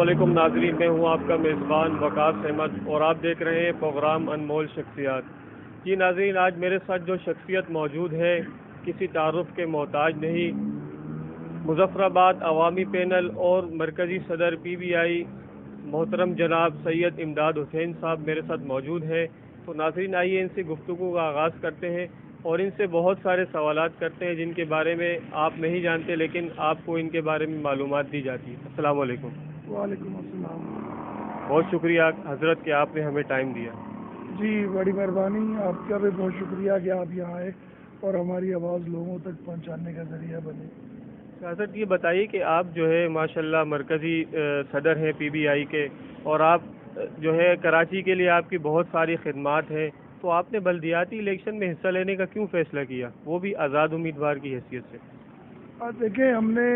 علیکم ناظرین، میں ہوں آپ کا میزبان وقاص احمد اور آپ دیکھ رہے ہیں پروگرام انمول شخصیات۔ جی ناظرین، آج میرے ساتھ جو شخصیت موجود ہے کسی تعارف کے محتاج نہیں، مظفر آباد عوامی پینل اور مرکزی صدر پی بی آئی محترم جناب سید امداد حسین صاحب میرے ساتھ موجود ہیں۔ تو ناظرین آئیے ان سے گفتگو کا آغاز کرتے ہیں اور ان سے بہت سارے سوالات کرتے ہیں جن کے بارے میں آپ نہیں جانتے لیکن آپ کو ان کے بارے میں معلومات دی جاتی ہے۔ السلام علیکم۔ وعلیکم السلام۔ بہت شکریہ حضرت کہ آپ نے ہمیں ٹائم دیا۔ جی بڑی مہربانی، آپ کا بھی بہت شکریہ کہ آپ یہاں آئے اور ہماری آواز لوگوں تک پہنچانے کا ذریعہ بنے۔ حضرت یہ بتائیے کہ آپ جو ہے ماشاءاللہ مرکزی صدر ہیں پی بی آئی کے، اور آپ جو ہے کراچی کے لیے آپ کی بہت ساری خدمات ہیں، تو آپ نے بلدیاتی الیکشن میں حصہ لینے کا کیوں فیصلہ کیا، وہ بھی آزاد امیدوار کی حیثیت سے؟ دیکھیں، ہم نے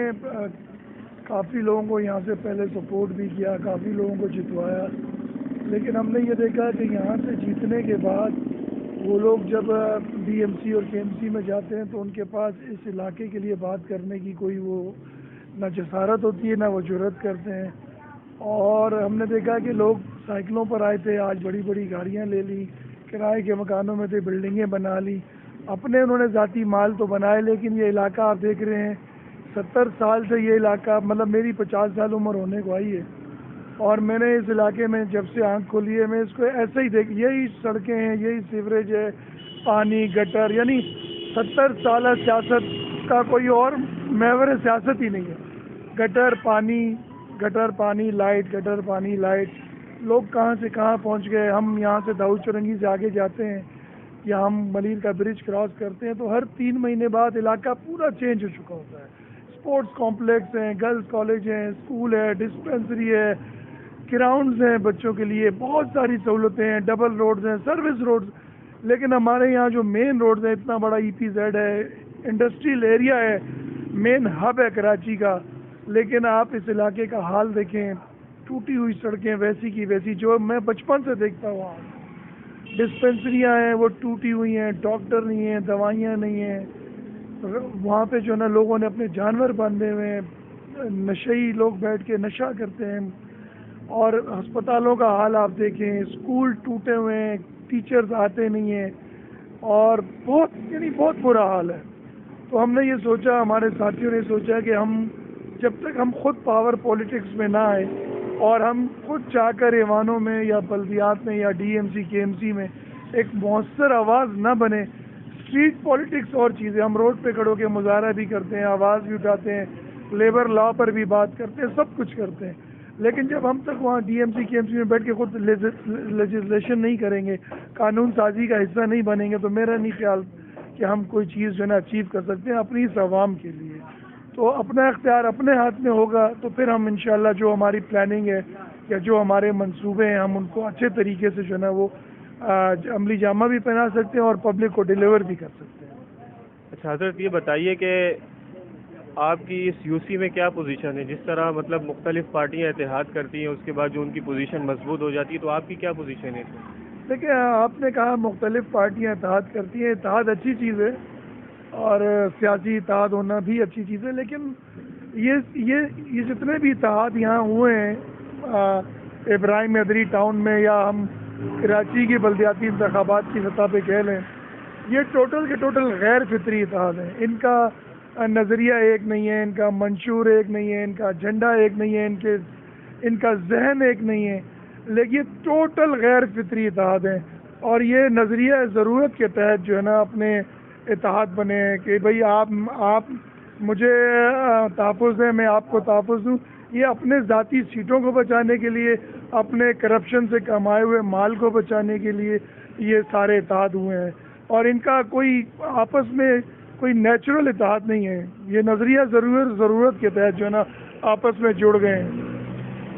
کافی لوگوں کو یہاں سے پہلے سپورٹ بھی کیا، کافی لوگوں کو جتوایا، لیکن ہم نے یہ دیکھا کہ یہاں سے جیتنے کے بعد وہ لوگ جب ڈی ایم سی اور کے ایم سی میں جاتے ہیں تو ان کے پاس اس علاقے کے لیے بات کرنے کی کوئی وہ نہ جسارت ہوتی ہے نہ وہ جرأت کرتے ہیں۔ اور ہم نے دیکھا کہ لوگ سائیکلوں پر آئے تھے، آج بڑی بڑی گاڑیاں لے لی، کرائے کے مکانوں میں تھے، بلڈنگیں بنا لی، اپنے انہوں نے ذاتی مال تو بنائے، لیکن یہ علاقہ آپ دیکھ رہے ہیں 70 سال سے یہ علاقہ، مطلب میری 50 سال عمر ہونے کو آئی ہے اور میں نے اس علاقے میں جب سے آنکھ کھولی ہے میں اس کو ایسے ہی دیکھ، یہی سڑکیں ہیں، یہی سیوریج ہے، پانی، گٹر، یعنی 70 سالہ سیاست کا کوئی اور محور سیاست ہی نہیں ہے۔ گٹر پانی لائٹ، گٹر پانی لائٹ، لوگ کہاں سے کہاں پہنچ گئے۔ ہم یہاں سے داؤد چرنگی سے آگے جاتے ہیں یا ہم ملیر کا برج کراس کرتے ہیں تو ہر 3 مہینے بعد علاقہ پورا چینج ہو چکا ہوتا ہے۔ اسپورٹس کمپلیکس ہیں، گرلز کالج ہیں، اسکول ہے، ڈسپنسری ہے، گراؤنڈز ہیں بچوں کے لیے، بہت ساری سہولتیں ہیں، ڈبل روڈز ہیں، سروس روڈز، لیکن ہمارے یہاں جو مین روڈز ہیں، اتنا بڑا ای پی زیڈ ہے، انڈسٹریل ایریا ہے، مین ہب ہے کراچی کا، لیکن آپ اس علاقے کا حال دیکھیں، ٹوٹی ہوئی سڑکیں ویسی کی ویسی جو میں بچپن سے دیکھتا ہوا، ڈسپنسریاں ہیں وہ ٹوٹی ہوئی ہیں، ڈاکٹر نہیں ہیں، دوائیاں نہیں ہیں، وہاں پہ جو ہے نا لوگوں نے اپنے جانور باندھے ہوئے ہیں، نشئی لوگ بیٹھ کے نشہ کرتے ہیں، اور ہسپتالوں کا حال آپ دیکھیں، اسکول ٹوٹے ہوئے ہیں، ٹیچرز آتے نہیں ہیں، اور بہت برا حال ہے۔ تو ہم نے یہ سوچا، ہمارے ساتھیوں نے سوچا کہ ہم جب تک ہم خود پاور پولیٹکس میں نہ آئیں اور ہم خود چاہ کر ایوانوں میں یا بلدیات میں یا ڈی ایم سی کے ایم سی میں ایک مؤثر آواز نہ بنے، اسٹریٹ پولیٹکس اور چیزیں، ہم روڈ پہ کھڑو کے مظاہرہ بھی کرتے ہیں، آواز بھی اٹھاتے ہیں، لیبر لا پر بھی بات کرتے ہیں، سب کچھ کرتے ہیں، لیکن جب ہم تک وہاں ڈی ایم سی کے ایم سی میں بیٹھ کے خود لیجسلیشن نہیں کریں گے، قانون سازی کا حصہ نہیں بنیں گے، تو میرا نہیں خیال کہ ہم کوئی چیز جو ہے نا اچیو کر سکتے ہیں اپنی اس عوام کے لیے۔ تو اپنا اختیار اپنے ہاتھ میں ہوگا تو پھر ہم انشاءاللہ جو ہماری پلاننگ ہے یا جو ہمارے منصوبے ہیں ہم ان کو اچھے طریقے سے جو ہے نا وہ عملی جامہ بھی پہنا سکتے ہیں اور پبلک کو ڈیلیور بھی کر سکتے ہیں۔ اچھا حضرت یہ بتائیے کہ آپ کی اس یو سی میں کیا پوزیشن ہے؟ جس طرح مطلب مختلف پارٹیاں اتحاد کرتی ہیں اس کے بعد جو ان کی پوزیشن مضبوط ہو جاتی ہے، تو آپ کی کیا پوزیشن ہے؟ دیکھیں، آپ نے کہا مختلف پارٹیاں اتحاد کرتی ہیں، اتحاد اچھی چیز ہے اور سیاسی اتحاد ہونا بھی اچھی چیز ہے، لیکن یہ جتنے بھی اتحاد یہاں ہوئے ہیں ابراہیم ادری ٹاؤن میں یا ہم کراچی کی بلدیاتی انتخابات کی سطح پہ کہہ لیں، یہ ٹوٹل کے ٹوٹل غیر فطری اتحاد ہیں۔ ان کا نظریہ ایک نہیں ہے، ان کا منشور ایک نہیں ہے، ان کا ایجنڈا ایک نہیں ہے، ان کا ذہن ایک نہیں ہے، لیکن یہ ٹوٹل غیر فطری اتحاد ہیں، اور یہ نظریہ ضرورت کے تحت جو ہے نا اپنے اتحاد بنے ہیں کہ بھئی آپ مجھے تحفظ دیں، میں آپ کو تحفظ دوں۔ یہ اپنے ذاتی سیٹوں کو بچانے کے لیے، اپنے کرپشن سے کمائے ہوئے مال کو بچانے کے لیے یہ سارے اتحاد ہوئے ہیں، اور ان کا کوئی آپس میں کوئی نیچرل اتحاد نہیں ہے، یہ نظریہ ضرورت کے تحت جو ہے نا آپس میں جڑ گئے ہیں۔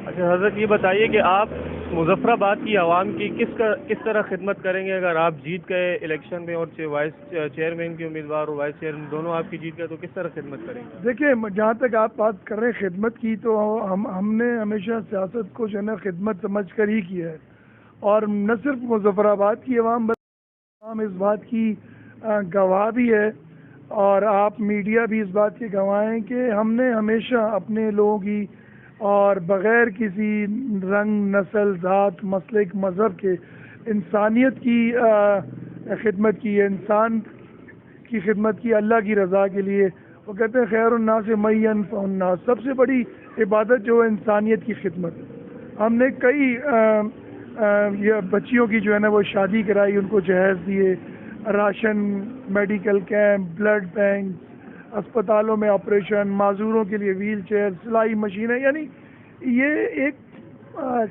اچھا حضرت یہ بتائیے کہ آپ مظفر آباد کی عوام کی کس طرح خدمت کریں گے اگر آپ جیت گئے الیکشن میں، اور وائس چیئرمین کے امیدوار اور وائس چیئرمین دونوں آپ کی جیت گئے، تو کس طرح خدمت کریں گے؟ دیکھیں، جہاں تک آپ بات کر رہے ہیں خدمت کی، تو ہم نے ہمیشہ سیاست کو جو ہے نا خدمت سمجھ کر ہی کیا ہے، اور نہ صرف مظفر آباد کی عوام اس بات کی گواہ بھی ہے، اور آپ میڈیا بھی اس بات کے گواہ ہیں کہ ہم نے ہمیشہ اپنے لوگوں کی اور بغیر کسی رنگ، نسل، ذات، مسلک، مذہب کے انسانیت کی خدمت کی ہے، انسان کی خدمت کی، اللہ کی رضا کے لیے. وہ کہتے ہیں خیر الناس من ينفع الناس، سب سے بڑی عبادت جو ہے انسانیت کی خدمت. ہم نے کئی یہ بچیوں کی جو ہے نا وہ شادی کرائی، ان کو جہیز دیے، ration, medical camp, blood bank, اسپتالوں میں آپریشن، معذوروں کے لیے ویل چیئر، سلائی مشینیں. یعنی یہ ایک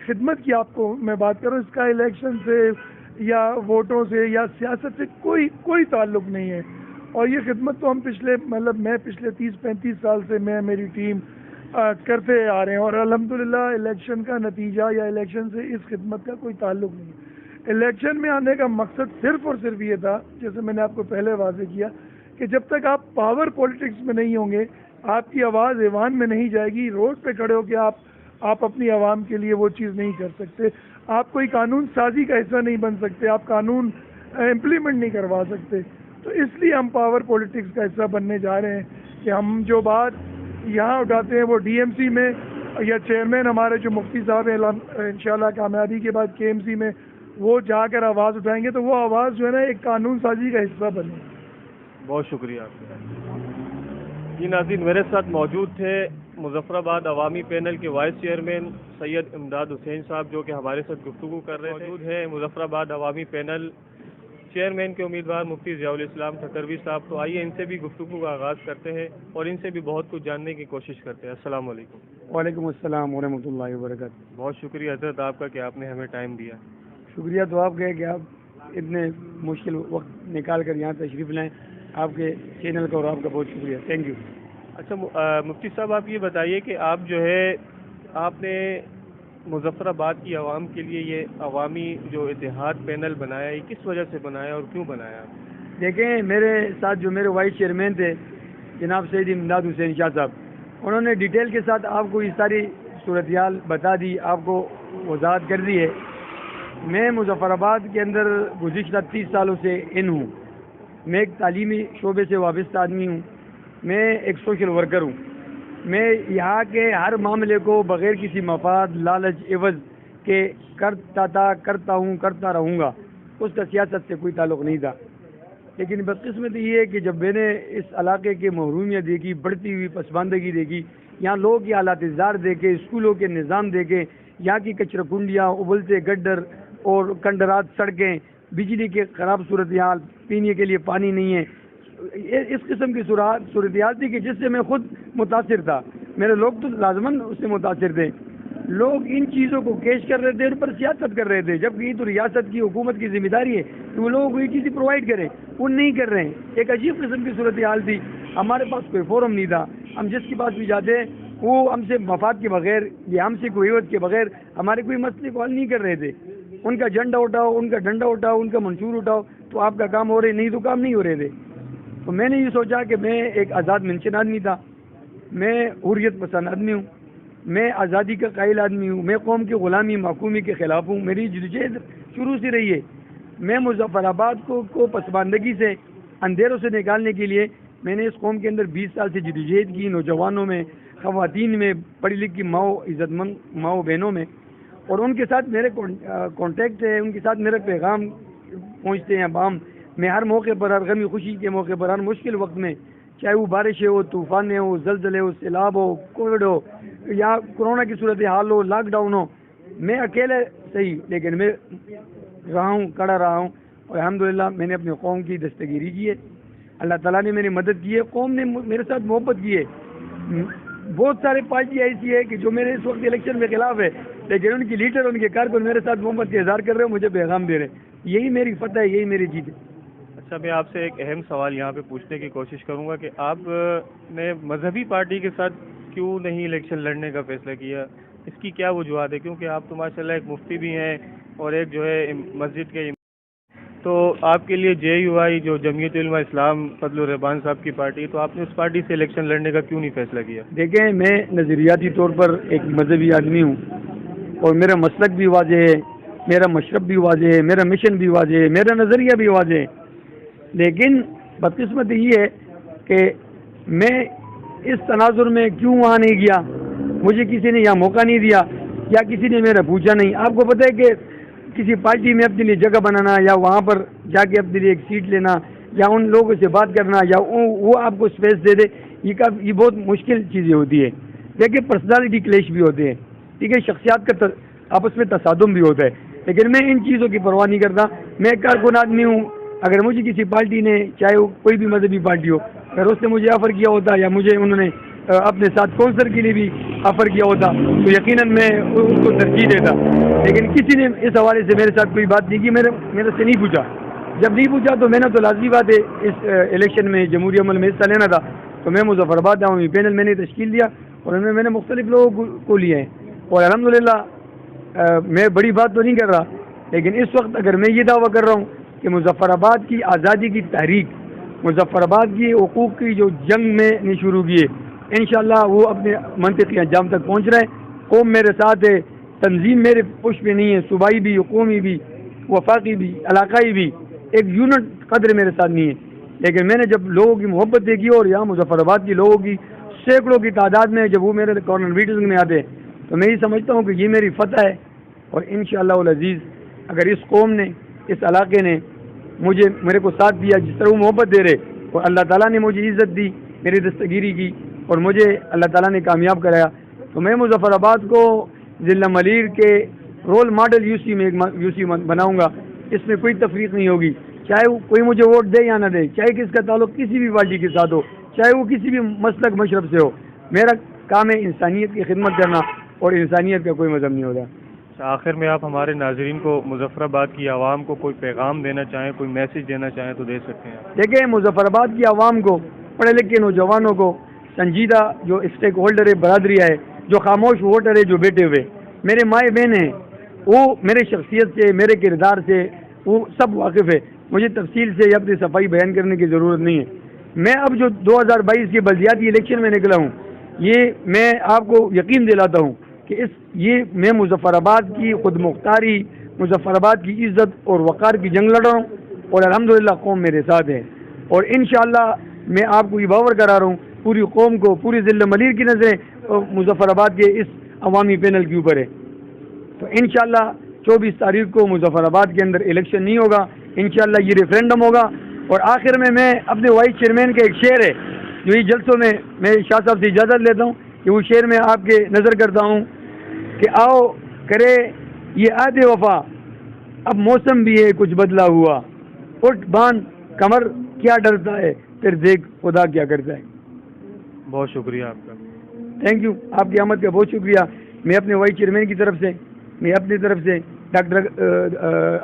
خدمت کی آپ کو میں بات کروں، اس کا الیکشن سے یا ووٹوں سے یا سیاست سے کوئی تعلق نہیں ہے. اور یہ خدمت تو ہم میں پچھلے 30-35 سال سے میری ٹیم کرتے آ رہے ہیں، اور الحمدللہ الیکشن کا نتیجہ یا الیکشن سے اس خدمت کا کوئی تعلق نہیں ہے. الیکشن میں آنے کا مقصد صرف اور صرف یہ تھا، جیسے میں نے آپ کو پہلے واضح کیا، کہ جب تک آپ پاور پولیٹکس میں نہیں ہوں گے، آپ کی آواز ایوان میں نہیں جائے گی، روڈ پہ کھڑے ہو کے آپ اپنی عوام کے لیے وہ چیز نہیں کر سکتے، آپ کوئی قانون سازی کا حصہ نہیں بن سکتے، آپ قانون امپلیمنٹ نہیں کروا سکتے. تو اس لیے ہم پاور پولیٹکس کا حصہ بننے جا رہے ہیں کہ ہم جو بات یہاں اٹھاتے ہیں وہ ڈی ایم سی میں یا چیئرمین ہمارے جو مفتی صاحب ہیں انشاءاللہ کامیابی کے بعد کے ایم سی میں وہ جا کر آواز اٹھائیں گے، تو وہ آواز جو ہے نا ایک قانون سازی کا حصہ بنے. بہت شکریہ آپ کا. جی ناظرین، میرے ساتھ موجود تھے مظفر آباد عوامی پینل کے وائس چیئرمین سید امداد حسین صاحب، جو کہ ہمارے ساتھ گفتگو کر رہے تھے. موجود ہیں مظفر آباد عوامی پینل چیئرمین کے امیدوار مفتی ضیاء الاسلام ٹھکروی صاحب. تو آئیے ان سے بھی گفتگو کا آغاز کرتے ہیں اور ان سے بھی بہت کچھ جاننے کی کوشش کرتے ہیں. السلام علیکم. وعلیکم السلام ورحمۃ اللہ وبرکاتہ. بہت شکریہ حضرت آپ کا کہ آپ نے ہمیں ٹائم دیا. شکریہ تو آپ کا کہ آپ اتنے مشکل وقت نکال کر یہاں تشریف لائیں. آپ کے چینل کا اور آپ کا بہت شکریہ. Thank you. اچھا مفتی صاحب، آپ یہ بتائیے کہ آپ جو ہے آپ نے مظفر آباد کی عوام کے لیے یہ عوامی جو اتحاد پینل بنایا، یہ کس وجہ سے بنایا اور کیوں بنایا؟ دیکھیں، میرے ساتھ جو میرے وائس چیئرمین تھے جناب سید امداد حسین شاہ صاحب، انہوں نے ڈیٹیل کے ساتھ آپ کو یہ ساری صورتحال بتا دی، آپ کو وضاحت کر دی ہے. میں مظفر آباد کے اندر گزشتہ 30 سالوں سے ہوں. میں ایک تعلیمی شعبے سے وابستہ آدمی ہوں. میں ایک سوشل ورکر ہوں. میں یہاں کے ہر معاملے کو بغیر کسی مفاد، لالچ، عوض کے کرتا ہوں، کرتا رہوں گا. اس کا سیاست سے کوئی تعلق نہیں تھا. لیکن بدقسمت یہ ہے کہ جب میں نے اس علاقے کے محرومیت دیکھی، بڑھتی ہوئی پسماندگی دیکھی، یہاں لوگوں کی حالات زار دیکھے، اسکولوں کے نظام دیکھے، یہاں کی کچرا کنڈیاں، ابلتے گڈر اور کنڈرات سڑکیں، بجلی کے خراب صورتحال، پینے کے لیے پانی نہیں ہے، اس قسم کی صورتحال تھی کہ جس سے میں خود متاثر تھا. میرے لوگ تو لازماً اس سے متاثر تھے. لوگ ان چیزوں کو کیش کر رہے تھے، ان پر سیاست کر رہے تھے، جبکہ یہ تو ریاست کی، حکومت کی ذمہ داری ہے کہ وہ لوگوں کو یہ چیزیں پرووائڈ کریں. وہ نہیں کر رہے ہیں. ایک عجیب قسم کی صورتحال تھی. ہمارے پاس کوئی فورم نہیں تھا. ہم جس کے پاس بھی جاتے وہ ہم سے مفاد کے بغیر یا ہم سے کوئی عوض کے بغیر ہمارے کوئی مسئلے کو حل نہیں کر رہے تھے. ان کا جھنڈا اٹھاؤ، ان کا ڈنڈا اٹھاؤ، ان کا منشور اٹھاؤ تو آپ کا کام ہو رہے، نہیں تو کام نہیں ہو رہے تھے. تو میں نے یہ سوچا کہ میں ایک آزاد منشن آدمی تھا، میں حریت پسند آدمی ہوں، میں آزادی کا قائل آدمی ہوں، میں قوم کی غلامی محکومی کے خلاف ہوں. میری جدوجہد شروع سے رہی ہے. میں مظفر آباد کو پسماندگی سے، اندھیروں سے نکالنے کے لیے میں نے اس قوم کے اندر 20 سال سے جدوجہد کی، نوجوانوں میں، خواتین میں، پڑھی لکھی ماؤں، عزت مند ماؤں بہنوں میں. اور ان کے ساتھ میرے کانٹیکٹ ہے، ان کے ساتھ میرے پیغام پہنچتے ہیں عوام. میں ہر موقع پر، ہر غمی خوشی کے موقع پر، ہر مشکل وقت میں، چاہے وہ بارشیں ہو، طوفانیں ہو، زلزلے ہو، سیلاب ہو، کووڈ ہو یا کورونا کی صورتحال ہو، لاک ڈاؤن ہو، میں اکیلے صحیح لیکن میں رہا ہوں، کڑا رہا ہوں. اور الحمدللہ میں نے اپنی قوم کی دستگیری کی ہے. اللہ تعالیٰ نے میری مدد کی ہے. قوم نے میرے ساتھ محبت کی ہے. بہت سارے پارٹی ایسی ہے کہ جو میرے اس وقت الیکشن کے خلاف ہے، لیکن ان کی لیڈر، ان کے کارکن میرے ساتھ محبت کا اظہار کر رہے ہیں، مجھے پیغام دے رہے ہیں. یہی میری فتح ہے، یہی میری جیت ہے. اچھا، میں آپ سے ایک اہم سوال یہاں پہ پوچھنے کی کوشش کروں گا کہ آپ نے مذہبی پارٹی کے ساتھ کیوں نہیں الیکشن لڑنے کا فیصلہ کیا؟ اس کی کیا وجوہات ہے؟ کیونکہ آپ تو ماشاءاللہ ایک مفتی بھی ہیں اور ایک جو ہے مسجد کے، تو آپ کے لیے جے یو آئی جو جمعیت علماء اسلام فضل الرحمان صاحب کی پارٹی، تو آپ نے اس پارٹی سے الیکشن لڑنے کا کیوں نہیں فیصلہ کیا؟ دیکھیں، میں نظریاتی طور پر ایک مذہبی آدمی ہوں اور میرا مسلک بھی واضح ہے، میرا مشرب بھی واضح ہے، میرا مشن بھی واضح ہے، میرا نظریہ بھی واضح ہے. لیکن بدقسمت یہ ہے کہ میں اس تناظر میں کیوں وہاں نہیں گیا مجھے کسی نے یہاں موقع نہیں دیا یا کسی نے میرا پوچھا نہیں. آپ کو پتہ ہے کہ کسی پارٹی میں اپنے لیے جگہ بنانا یا وہاں پر جا کے اپنے لیے ایک سیٹ لینا یا ان لوگوں سے بات کرنا یا وہ آپ کو اسپیس دے دے, یہ بہت مشکل چیزیں ہوتی ہے. دیکھیے پرسنالٹی کلیش بھی ہوتے ہیں, ٹھیک ہے, شخصیات کا آپس میں تصادم بھی ہوتا ہے, لیکن میں ان چیزوں کی پرواہ نہیں کرتا. میں ایک کارکن آدمی ہوں. اگر مجھے کسی پارٹی نے, چاہے وہ کوئی بھی مذہبی پارٹی ہو, اگر اس نے مجھے آفر کیا ہوتا یا مجھے انہوں نے اپنے ساتھ کونسلر کے لیے بھی آفر کیا ہوتا تو یقیناً میں اس کو ترجیح دیتا. لیکن کسی نے اس حوالے سے میرے ساتھ کوئی بات نہیں کی, میرے سے نہیں پوچھا. جب نہیں پوچھا تو میں نے تو لازمی بات ہے اس الیکشن میں جمہوری عمل میں حصہ لینا تھا, تو میں مظفر آباد عوامی پینل میں نے تشکیل دیا اور ان میں میں نے مختلف لوگوں کو لیے ہیں. اور الحمدللہ میں بڑی بات تو نہیں کر رہا, لیکن اس وقت اگر میں یہ دعویٰ کر رہا ہوں کہ مظفر آباد کی آزادی کی تحریک, مظفر آباد کی حقوق کی جو جنگ میں نے شروع کی ہے, انشاءاللہ وہ اپنے منطقی انجام تک پہنچ رہے ہیں. قوم میرے ساتھ ہے, تنظیم میرے پشت پہ نہیں ہے, صوبائی بھی, قومی بھی, وفاقی بھی, علاقائی بھی, ایک یونٹ قدر میرے ساتھ نہیں ہے. لیکن میں نے جب لوگوں کی محبت دیکھی اور یہاں مظفر آباد کی لوگوں کی سینکڑوں کی تعداد میں جب وہ میرے کارنر میٹنگ میں آتے ہیں تو میں یہ سمجھتا ہوں کہ یہ میری فتح ہے. اور انشاءاللہ العزیز اگر اس قوم نے, اس علاقے نے میرے کو ساتھ دیا جس طرح وہ محبت دے رہے, اور اللہ تعالیٰ نے مجھے عزت دی, میری دستگیری کی اور مجھے اللہ تعالیٰ نے کامیاب کرایا, تو میں مظفر آباد کو ضلع ملیر کے رول ماڈل یوسی میں یوسی بناؤں گا. اس میں کوئی تفریق نہیں ہوگی, چاہے وہ کوئی مجھے ووٹ دے یا نہ دے, چاہے کس کا تعلق کسی بھی پارٹی کے ساتھ ہو, چاہے وہ کسی بھی مسلک مشرب سے ہو. میرا کام ہے انسانیت کی خدمت کرنا, اور انسانیت کا کوئی مذہب نہیں ہوتا. آخر میں آپ ہمارے ناظرین کو مظفر آباد کی عوام کو کوئی پیغام دینا چاہیں, کوئی میسج دینا چاہیں تو دے سکتے ہیں. دیکھیں, مظفر آباد کی عوام کو, پڑھے لکھے نوجوانوں کو, سنجیدہ جو اسٹیک ہولڈر ہے, برادری ہے, جو خاموش ووٹر ہے, جو بیٹھے ہوئے میرے مائیں بہن ہیں, وہ میرے شخصیت سے, میرے کردار سے وہ سب واقف ہے. مجھے تفصیل سے اپنی صفائی بیان کرنے کی ضرورت نہیں ہے. میں اب جو 2022 کے بلدیاتی الیکشن میں نکلا ہوں, یہ میں آپ کو یقین دلاتا ہوں کہ میں مظفر آباد کی خود مختاری, مظفر آباد کی عزت اور وقار کی جنگ لڑ رہا ہوں, اور الحمدللہ قوم میرے ساتھ ہے. اور انشاءاللہ میں آپ کو یہ باور کرا رہا ہوں, پوری قوم کو, پوری ضلع ملیر کی نظریں مظفر آباد کے اس عوامی پینل کے اوپر ہے. تو انشاءاللہ 24 تاریخ کو مظفر آباد کے اندر الیکشن نہیں ہوگا, انشاءاللہ یہ ریفرینڈم ہوگا. اور آخر میں اپنے وائس چیئرمین کا ایک شعر ہے جو یہ جلسوں میں شاہ صاحب سے اجازت لیتا ہوں کہ وہ شعر میں آپ کے نظر کرتا ہوں کہ آؤ کرے یہ عہد وفا, اب موسم بھی ہے کچھ بدلا ہوا, اٹھ باندھ کمر کیا ڈرتا ہے, پھر دیکھ خدا کیا کرتا ہے. بہت شکریہ آپ کا. تھینک یو, آپ کی آمد کا بہت شکریہ. میں اپنے وائس چیئرمین کی طرف سے, میں اپنی طرف سے, ڈاکٹر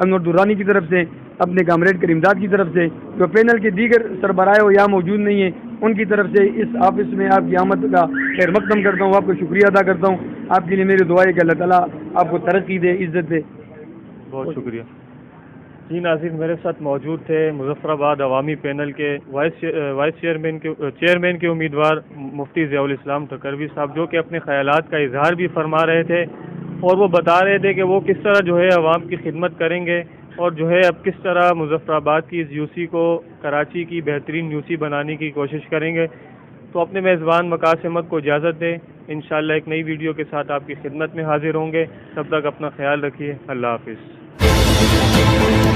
انور درانی کی طرف سے, اپنے کامریڈ کریم داد کی طرف سے, جو پینل کے دیگر سربراہ ہو یہاں موجود نہیں ہیں, ان کی طرف سے اس آفس میں آپ کی آمد کا خیر مقدم کرتا ہوں, آپ کو شکریہ ادا کرتا ہوں. آپ کے لیے میری دعا ہے کہ اللہ تعالیٰ آپ کو ترقی دے, عزت دے. بہت شکریہ. جی ناظرین, میرے ساتھ موجود تھے مظفر آباد عوامی پینل کے وائس چیئرمین کے امیدوار مفتی ضیاء الاسلام ٹکروی صاحب, جو کہ اپنے خیالات کا اظہار بھی فرما رہے تھے, اور وہ بتا رہے تھے کہ وہ کس طرح جو ہے عوام کی خدمت کریں گے, اور جو ہے اب کس طرح مظفر آباد کی اس یوسی کو کراچی کی بہترین یوسی بنانے کی کوشش کریں گے. تو اپنے میزبان وقاص احمد کو اجازت دیں, انشاءاللہ ایک نئی ویڈیو کے ساتھ آپ کی خدمت میں حاضر ہوں گے. تب تک اپنا خیال رکھیے. اللہ حافظ.